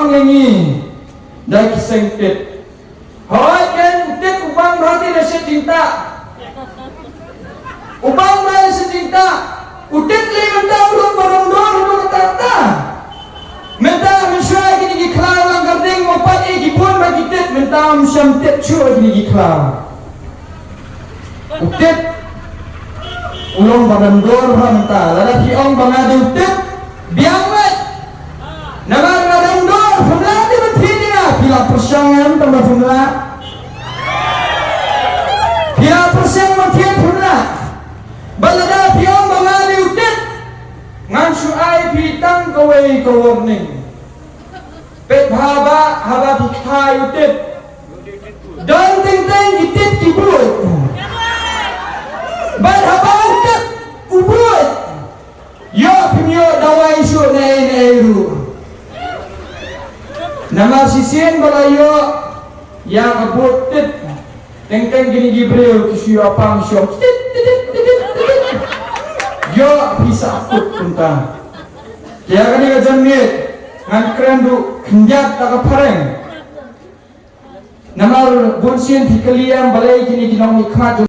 ubang nengi dah kisengtit. Hoi kan tit ubang berarti dah secinta. Ubang berarti secinta. Utit li mentah ulun barong-dor ulun kata-kata. Mentah mensyai kini giklar lang garding mopat gipun bagi tit. Mentah mensyam tit syur kini giklar. Utit ulun barong-dor mentah. Lada kiong bangade utit. Bianglet. Nama barong-dor. Pembelah di menteri ni lah. Pila persiangan tambah pembelah. Pila persiang menteri pembelah. Balada piong bangade utit. Ngan syuai pitang kawai kawarning. Pet haba dikhai utit. Dan ting-ting gitit kibuit. Bal haba utit ubuit. Yo pimyo dawai syuk nairu. Nama sisin balayo yang kabut tit. Ting-ting gini gibril kisyu apang syuk. Yo bisa akut punta. Ya kan ni janmit ngan kerendu kenjat tak pareng. Namar bunsin dikeliam balai kini kinong nikmat.